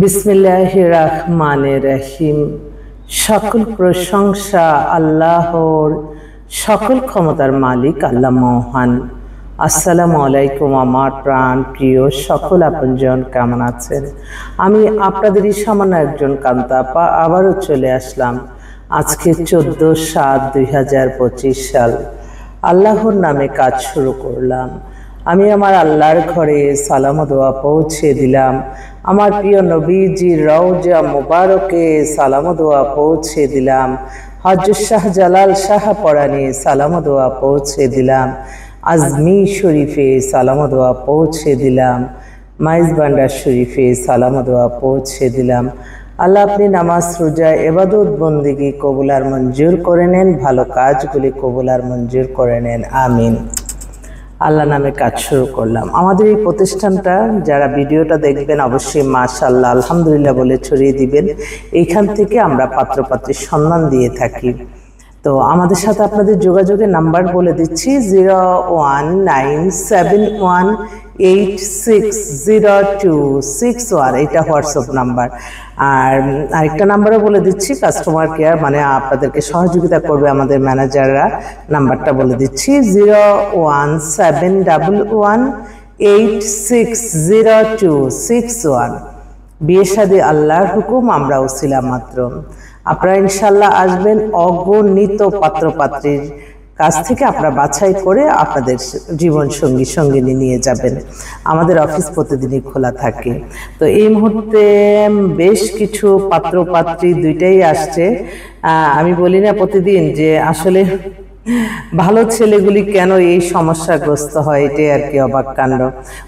বিসমিল্লাহির রহমানির রহিম। সকল প্রশংসা আল্লাহর, সকল ক্ষমতার মালিক আল্লাহ মহান। আসসালামু আলাইকুম আমার প্রাণ প্রিয় সকল আপনজন, কেমন আছেন? আমি আপনাদেরই সামান্য একজন কান্তা আপা আবারও চলে আসলাম। আজকে 14/7/2025 সাল। আল্লাহর নামে কাজ শুরু করলাম। আমি আমার আল্লাহর ঘরে সালাম ও দোয়া পৌঁছে দিলাম। আমার প্রিয় নবীজির রওজা মুবারকে সালাম ও দোয়া পৌঁছে দিলাম। হযরত শাহজালাল শাহপরাণী সালাম ও দোয়া পৌঁছে দিলাম। আজমি শরীফে সালাম ও দোয়া পৌঁছে দিলাম। মাইজবান্ডার শরীফে সালাম ও দোয়া পৌঁছে দিলাম। আল্লাহ আপনি নামাজ রোজা ইবাদত বন্দেগী কবুল আর মঞ্জুর করে নেন, ভালো কাজগুলি কবুল আর মঞ্জুর করে নেন, আমিন। আল্লাহ নামে কাজ শুরু করলাম। আমাদের এই প্রতিষ্ঠানটা যারা ভিডিওটা দেখবেন অবশ্যই মাশাআল্লাহ আলহামদুলিল্লাহ বলে ছড়িয়ে দিবেন। এইখান থেকে আমরা পাত্রপাত্রীর সন্ধান দিয়ে থাকি। তো আমাদের সাথে আপনাদের যোগাযোগের নাম্বার বলে দিচ্ছি 01971860261। এটা হোয়াটসঅ্যাপ নাম্বার। আর আরেকটা নাম্বারও বলে দিচ্ছি, কাস্টমার কেয়ার, মানে আপনাদেরকে সহযোগিতা করবে আমাদের ম্যানেজাররা। নাম্বারটা বলে দিচ্ছি 01711860261। বিয়ে শাদী আল্লাহর হুকুম, আমরা ওসিলা মাত্র। আপনারা ইনশাল্লাহ আসবেন, অগণিত পাত্রপাত্রীর কাছ থেকে আপনারা বাছাই করে আপনাদের জীবন সঙ্গী সঙ্গিনী নিয়ে যাবেন। আমাদের অফিস প্রতিদিনই খোলা থাকে। তো এই মুহূর্তে বেশ কিছু পাত্রপাত্রী দুইটাই আসছে। আমি বলি না প্রতিদিন যে আসলে ভালো ছেলেগুলি কেন এই সমস্যাগ্রস্ত হয়, এটাই আর কি অবাক কাণ্ড।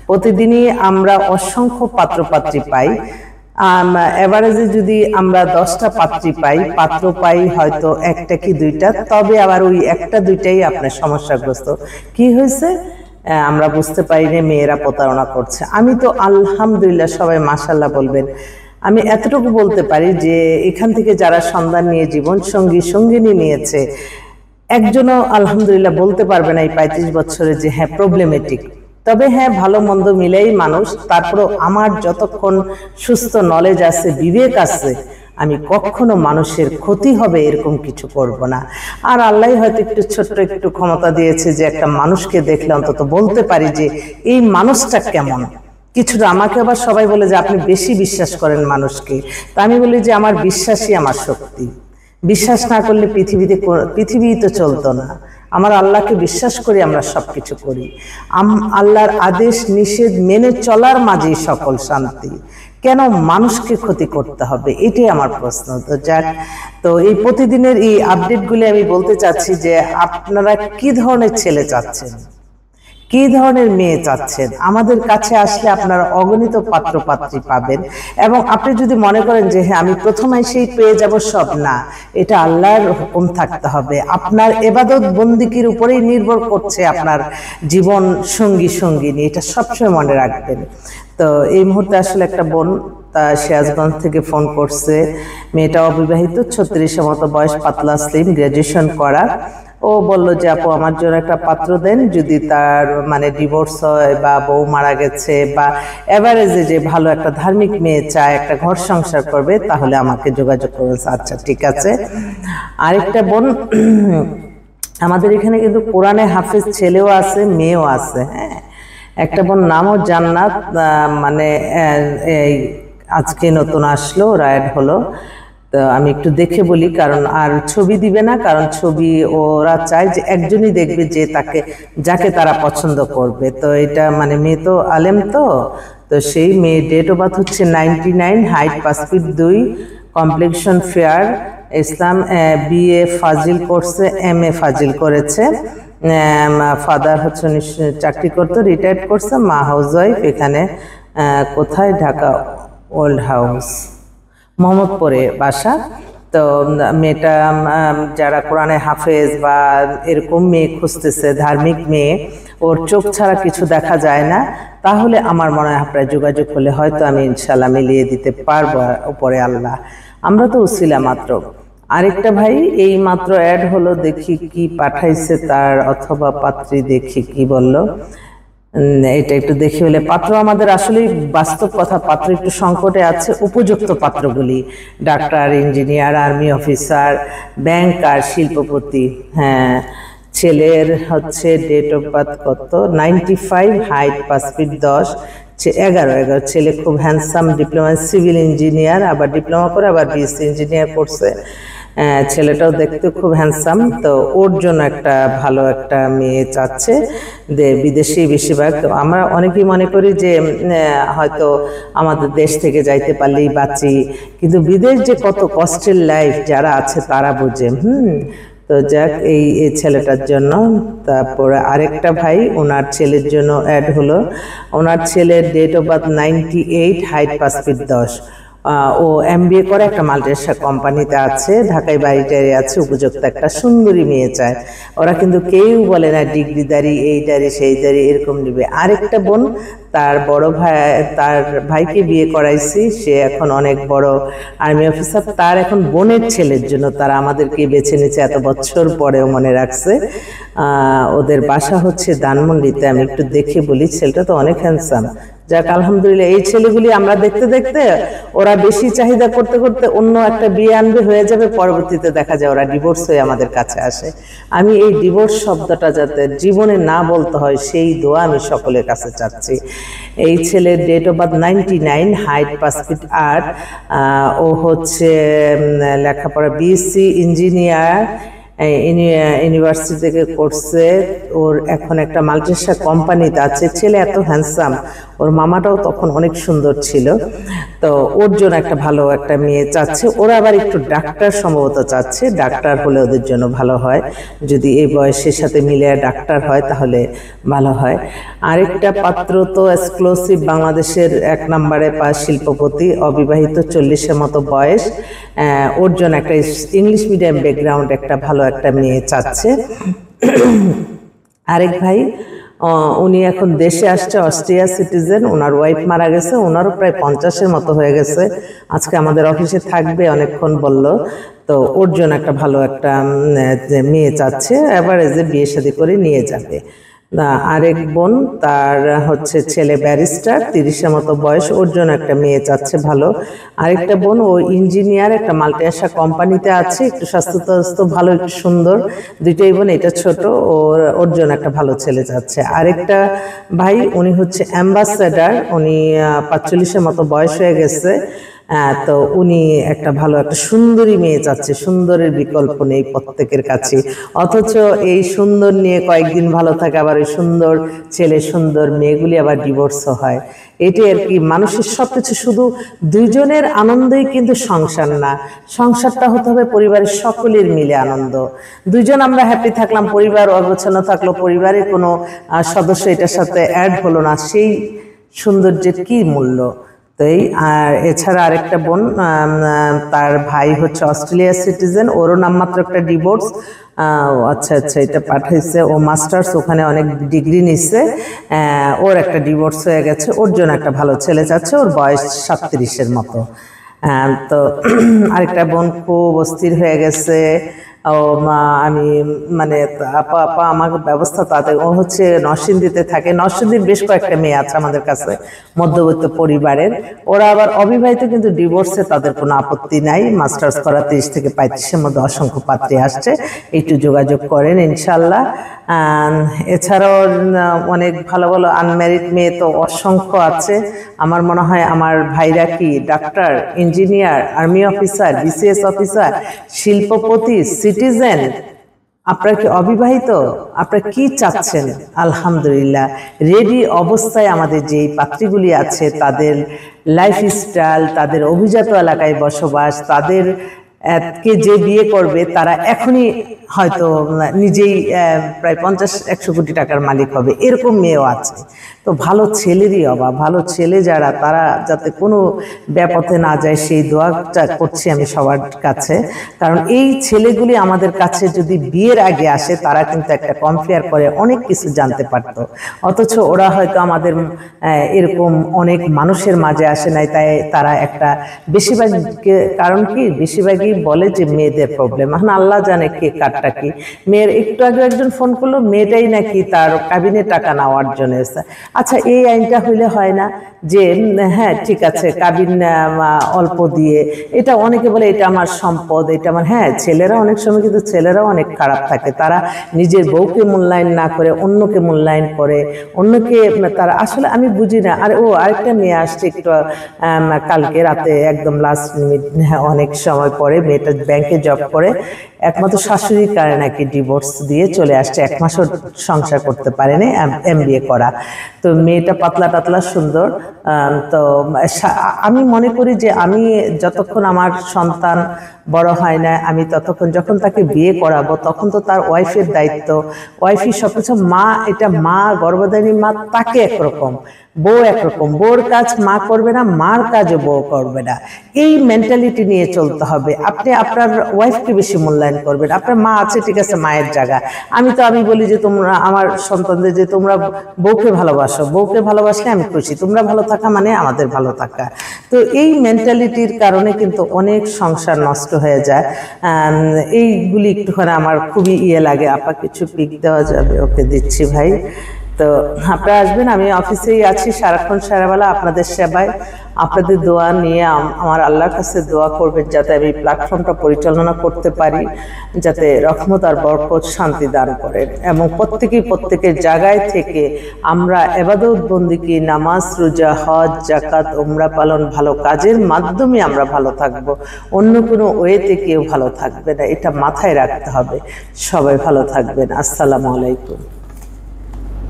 প্রতিদিনই আমরা অসংখ্য পাত্রপাত্রী পাই। এভারেজে যদি আমরা 10টা পাত্রী পাই, পাত্র পাই হয়তো একটা কি দুইটা, তবে আবার ওই একটা দুইটাই আপনার সমস্যাগ্রস্ত। কি হয়েছে আমরা বুঝতে পারি না, মেয়েরা প্রতারণা করছে। আমি তো আলহামদুলিল্লাহ, সবাই মাশাআল্লাহ বলবেন। আমি এতটুকু বলতে পারি যে এখান থেকে যারা সন্ধান নিয়ে জীবন সঙ্গী সঙ্গিনী নিয়েছে, একজনও আলহামদুলিল্লাহ বলতে পারবে না এই 35 বছরে যে হ্যাঁ প্রবলেমেটিক। তবে হ্যাঁ, ভালো মন্দ মিলেই মানুষ। তারপরেও আমার যতক্ষণ সুস্থ নলেজ আছে, বিবেক আছে, আমি কখনো মানুষের ক্ষতি হবে এরকম কিছু করব না। আর আল্লাহ হয়তো একটু ছোট্ট একটু ক্ষমতা দিয়েছে যে একটা মানুষকে দেখলে অন্তত বলতে পারি যে এই মানুষটা কেমন। কিছুটা আমাকে আবার সবাই বলে যে আপনি বেশি বিশ্বাস করেন মানুষকে। তা আমি বলি যে আমার বিশ্বাসই আমার শক্তি। বিশ্বাস না করলে পৃথিবী তো চলতো না। আমার আল্লাহকে বিশ্বাস করি, আমরা সবকিছু করি। আল্লাহর আদেশ নিষেধ মেনে চলার মাঝেই সকল শান্তি। কেন মানুষকে ক্ষতি করতে হবে, এটাই আমার প্রশ্ন। তো যাক, তো এই প্রতিদিনের এই আপডেটগুলি আমি বলতে চাচ্ছি যে আপনারা কি ধরনের ছেলে চাচ্ছেন, কি ধরনের মেয়ে চাচ্ছেন। আমাদের কাছে আসলে আপনারা অগণিত পাত্রপাত্রী পাবেন। এবং আপনি যদি মনে করেন যে হ্যাঁ আমি প্রথমে সেই পেয়ে যাব, সব না, এটা আল্লাহর হুকুম থাকতে হবে। আপনার ইবাদত বন্দেগীর উপরেই নির্ভর করছে আপনার জীবন সঙ্গী সঙ্গিনী, এটা সবসময় মনে রাখবেন। তো এই মুহূর্তে আসলে একটা বোন সিরাজগঞ্জ থেকে ফোন করছে। মেয়েটা অবিবাহিত, 36-এর মতো বয়স, পাতলা স্লিম, গ্রাজুয়েশন করা। ও বলল যে আপু আমার জন্য একটা পাত্র দেন, যদি তার মানে ডিভোর্স হয় বা বউ মারা গেছে বা এভারেজে যে ভালো একটা ধার্মিক মেয়ে চায়, একটা ঘর সংসার করবে, তাহলে আমাকে যোগাযোগ করবেন। আচ্ছা ঠিক আছে। আরেকটা বোন, আমাদের এখানে কিন্তু কোরআনে হাফেজ ছেলেও আছে মেয়েও আছে। হ্যাঁ, একটা বোন নামও জান্নাত, মানে এই আজকে নতুন আসলো, রায়েড হলো। তো আমি একটু দেখে বলি, কারণ আর ছবি দিবে না, কারণ ছবি ওরা চায় যে একজনই দেখবে যে যাকে তারা পছন্দ করবে। তো এটা মানে মেয়ে তো আলেম, তো সেই মেয়ে ডেট অফ বার্থ হচ্ছে 99, হাইট 5 ফিট 2, কমপ্লেক্সন ফেয়ার, ইসলাম, BA ফাজিল করছে, MA ফাজিল করেছে। ফাদার হচ্ছে চাকরি করতো, রিটায়ার্ড করছে। মা হাউস ওয়াইফ। এখানে কোথায়? ঢাকা ওল্ড হাউস, মোহাম্মদপুরে বাসা। তো মেয়েটা যারা কোরআনে হাফেজ বা এরকম মেয়ে খুঁজতেছে, ধার্মিক মেয়ে, ওর চোখ ছাড়া কিছু দেখা যায় না, তাহলে আমার মনে হয় আপনার যোগাযোগ করলে হয়তো আমি ইনশাল্লাহ মিলিয়ে দিতে পারবো। উপরে আল্লাহ, আমরা তো উসিলা মাত্র। আরেকটা ভাই এই মাত্র অ্যাড হলো, দেখি কি পাঠাইছে তার, অথবা পাত্রী, দেখি কি বলল। এটা একটু দেখে হলে পাত্র আমাদের আসলে বাস্তব কথা, পাত্র একটু সংকটে আছে। উপযুক্ত পাত্রগুলি ডাক্তার, ইঞ্জিনিয়ার, আর্মি অফিসার, ব্যাংকার, শিল্পপতি। হ্যাঁ, ছেলের হচ্ছে ডেট অফ বার্থ কত, 95, হাইট 5 ফিট 10, 11 ছেলে খুব হ্যান্ডসাম, ডিপ্লোমা সিভিল ইঞ্জিনিয়ার, আবার ডিপ্লোমা করে আবার বিএসসি ইঞ্জিনিয়ার করছে। ছেলেটাও দেখতে খুব হ্যান্ডসাম। তো ওর জন্য একটা ভালো একটা মেয়ে চাচ্ছে, বিদেশি বেশিরভাগ। আমরা অনেকেই মনে করি যে হয়তো আমাদের দেশ থেকে যাইতে পারলেই বাঁচি, কিন্তু বিদেশ যে কত কষ্টের লাইফ যারা আছে তারা বোঝে। তো যাক, এই ছেলেটার জন্য। তারপরে আরেকটা ভাই, ওনার ছেলের জন্য অ্যাড হলো। ওনার ছেলের date of birth 98, height 5 feet 10। ও MBA করে, একটা মাল্টিনেশনাল কোম্পানিতে আছে, ঢাকায় বাড়িটারি আছে, উপযুক্ত একটা সুন্দরী মেয়ে চায়। ওরা কিন্তু কেউ বলে না ডিগ্রিদারি, এইটারি সেইটারি এরকম নিবে। আরেকটা বোন, তার বড় ভাই, তার ভাইকে বিয়ে করাইছি, সে এখন অনেক বড় আর্মি অফিসার। তার এখন বোনের ছেলের জন্য তারা আমাদেরকে বেছে নিচ্ছে, এত বছর পরেও মনে রাখছে। ওদের বাসা হচ্ছে ধানমন্ডিতে। আমি একটু দেখে বলি, ছেলেটা তো অনেক হ্যান্ডসাম। যাক, আলহামদুলিল্লাহ। এই ছেলেগুলি আমরা দেখতে দেখতে ওরা বেশি চাহিদা করতে করতে অন্য একটা বিয়ে আনবে, হয়ে যাবে, পরবর্তীতে দেখা যায় ওরা ডিভোর্স হয়ে আমাদের কাছে আসে। আমি এই ডিভোর্স শব্দটা যাতে জীবনে না বলতে হয় সেই দোয়া আমি সকলের কাছে চাচ্ছি। এই ছেলের date of birth 99, height 5 feet 8। ও হচ্ছে লেখাপড়া বিএসসি ইঞ্জিনিয়ার ইউনিভার্সিটি থেকে করছে। ওর এখন একটা মাল্টিনেশনাল কোম্পানিতে আছে। ছেলে এত হ্যান্ডসাম, ওর মামাটাও তখন অনেক সুন্দর ছিল। তো ওর জন্য একটা ভালো একটা মেয়ে চাচ্ছে। ওরা আবার একটু ডাক্তার সম্ভবত চাচ্ছে, ডাক্তার হলে ওদের জন্য ভালো হয়। যদি এই বয়সের সাথে মিলে ডাক্তার হয় তাহলে ভালো হয়। আরেকটা পাত্র তো এক্সক্লুসিভ, বাংলাদেশের 1 নম্বরে পাস, শিল্পপতি, অবিবাহিত, 40-এর মতো বয়স। ওর জন্য একটা ইংলিশ মিডিয়াম ব্যাকগ্রাউন্ড একটা ভালো একটা মেয়ে চাচ্ছে। আরেক ভাই, উনি এখন দেশে আসছে, অস্ট্রিয়া সিটিজেন। ওনার ওয়াইফ মারা গেছে, ওনারও প্রায় 50-এর মতো হয়ে গেছে। আজকে আমাদের অফিসে থাকবে অনেকক্ষণ বলল। তো ওর জন্য একটা ভালো একটা মেয়ে চাচ্ছে, এভারেজে বিয়ে শাদী করে নিয়ে যাবে। আরেক বোন, তার হচ্ছে ছেলে ব্যারিস্টার, 30-এর মতো বয়স, ওর জন্য একটা মেয়ে চাচ্ছে ভালো। আরেকটা বোন, ও ইঞ্জিনিয়ার, একটা মাল্টিনেশনাল কোম্পানিতে আছে, একটু স্বাস্থ্য ভালো, একটু সুন্দর। দুইটাই বোন, এটা ছোট, ওর জন্য একটা ভালো ছেলে চাচ্ছে। আরেকটা ভাই, উনি হচ্ছে অ্যাম্বাসেডার, উনি 45-এর মতো বয়স হয়ে গেছে। তো উনি একটা ভালো একটা সুন্দরী মেয়ে চাচ্ছে। সুন্দরের বিকল্প নেই প্রত্যেকের কাছে, অথচ এই সুন্দর নিয়ে কয়েকদিন ভালো থাকে, আবার ওই সুন্দর ছেলে, সুন্দর মেয়েগুলি আবার ডিভোর্সও হয়। এটি আর কি, মানুষের সবকিছু শুধু দুইজনের আনন্দই কিন্তু সংসার না। সংসারটা হতে হবে পরিবারের সকলের মিলে আনন্দ। দুইজন আমরা হ্যাপি থাকলাম, পরিবার অগোছালো থাকলো, পরিবারের কোনো সদস্য এটার সাথে অ্যাড হলো না, সেই সৌন্দর্যের কি মূল্য? তো এই, আর এছাড়া আরেকটা বোন, তার ভাই হচ্ছে অস্ট্রেলিয়া সিটিজেন, ওরও নামমাত্র একটা ডিভোর্স। আচ্ছা, এটা পাঠাইছে, ও মাস্টার্স ওখানে অনেক ডিগ্রি নিচ্ছে। ওর একটা ডিভোর্স হয়ে গেছে, ওর জন্য একটা ভালো ছেলে চাচ্ছে, ওর বয়স 37-এর মতো। তো আরেকটা বোন খুব অস্থির হয়ে গেছে। আমি মানে আপা আমার ব্যবস্থা তাদের, ও হচ্ছে নরসিংদীতে থাকে। নরসিংদীর বেশ কয়েকটা মেয়ে আছে আমাদের কাছে, মধ্যবিত্ত পরিবারের। ওরা আবার অবিবাহিত, কিন্তু ডিভোর্সে তাদের কোনো আপত্তি নাই। মাস্টার্স করা 30 থেকে 35-এর মধ্যে অসংখ্য পাত্রী আসছে, একটু যোগাযোগ করেন ইনশাল্লাহ। এছাড়াও অনেক ভালো ভালো আনম্যারিড মেয়ে তো অসংখ্য আছে। আমার মনে হয় আমার ভাইরা কি doctor, engineer, army officer, BCS officer, শিল্পপতি, সিটিজেন। আপনারা কি অবিবাহিত? আপনারা কি চাচ্ছেন? আলহামদুলিল্লাহ, রেডি অবস্থায় আমাদের যে পাত্রীগুলি আছে, তাদের লাইফস্টাইল, তাদের অভিজাত এলাকায় বসবাস, তাদের কে যে বিয়ে করবে তারা এখনই হয়তো নিজেই প্রায় 50-100 কোটি টাকার মালিক হবে, এরকম মেয়েও আছে। তো ভালো ছেলেরই অভাব, ভালো ছেলে যারা তারা যাতে কোনো ব্যাপথে না যায় সেই দোয়াটা করছি আমি সবার কাছে। কারণ এই ছেলেগুলি আমাদের কাছে যদি বিয়ের আগে আসে তারা কিন্তু একটা কম্পেয়ার করে অনেক কিছু জানতে পারতো, অথচ ওরা হয়তো আমাদের এরকম অনেক মানুষের মাঝে আসে নাই, তাই তারা একটা বেশিরভাগ কারণ কি বেশিরভাগই বলে যে মেয়েদের প্রবলেম। এখন আল্লাহ জানে কে কারটা কি। মেয়ের একটু আগে একজন ফোন করলো, মেয়েটাই নাকি তার কাবিনে টাকা নেওয়ার জন্য এসে। আচ্ছা, এই আইনটা হইলে হয় না যে হ্যাঁ ঠিক আছে কাবিন অল্প দিয়ে, এটা অনেকে বলে এটা আমার সম্পদ, এটা আমার, হ্যাঁ ছেলেরা অনেক সময় কিন্তু ছেলেরাও অনেক খারাপ থাকে, তারা নিজের বউকে মূল্যায়ন না করে অন্যকে মূল্যায়ন করে, অন্যকে তারা আসলে আমি বুঝি না। আর আরেকটা মেয়ে আসছে একটু কালকে রাতে একদম লাস্ট মিনিট, অনেক সময় পরে, মেয়েটা ব্যাংকে জব করে, একমাত্র শাশুড়ির কারণে নাকি ডিভোর্স দিয়ে চলে আসছে, 1 মাসও সংসার করতে পারেনি, MBA করা। তো মেয়েটা পাতলা টাতলা সুন্দর। তো আমি মনে করি যে আমি যতক্ষণ আমার সন্তান বড় হয় না, আমি ততক্ষণ যখন তাকে বিয়ে করাবো তখন তো তার ওয়াইফের দায়িত্ব, ওয়াইফই সবকিছু। মা, এটা মা গর্ভধারিণী মা তাকে একরকম, বউ একরকম, বউর কাজ মা করবে না, মার কাজও বউ করবে না, এই মেন্টালিটি নিয়ে চলতে হবে। আপনি আপনার ওয়াইফকে বেশি মূল্যায়ন করবেন। আপনার মা আছে ঠিক আছে, মায়ের জায়গা। আমি বলি যে তোমরা আমার সন্তানদের যে তোমরা বউকে ভালোবাসো, বউকে ভালোবাসলে আমি খুশি, তোমরা ভালো থাকা মানে আমাদের ভালো থাকা। তো এই মেন্টালিটির কারণে কিন্তু অনেক সংসার নষ্ট হয়ে যায়। এইগুলি একটুখানি আমার খুবই লাগে। আপা কিছু পিক দেওয়া যাবে? ওকে দিচ্ছি ভাই। তো আপনারা আসবেন, আমি অফিসেই আছি সারাক্ষণ সারাবেলা আপনাদের সেবায়। আপনাদের দোয়া নিয়ে আমার আল্লাহর কাছে দোয়া করবেন যাতে আমি প্ল্যাটফর্মটা পরিচালনা করতে পারি, যাতে রহমত আর বরকত শান্তি দান করেন, এবং প্রত্যেকের জায়গায় থেকে আমরা ইবাদত বন্দেগী, নামাজ, রোজা, হজ, যাকাত, উমরা পালন, ভালো কাজের মাধ্যমে আমরা ভালো থাকব, অন্য কোনো ওয়েতে কেউ ভালো থাকবে না, এটা মাথায় রাখতে হবে। সবাই ভালো থাকবেন। আসসালামু আলাইকুম।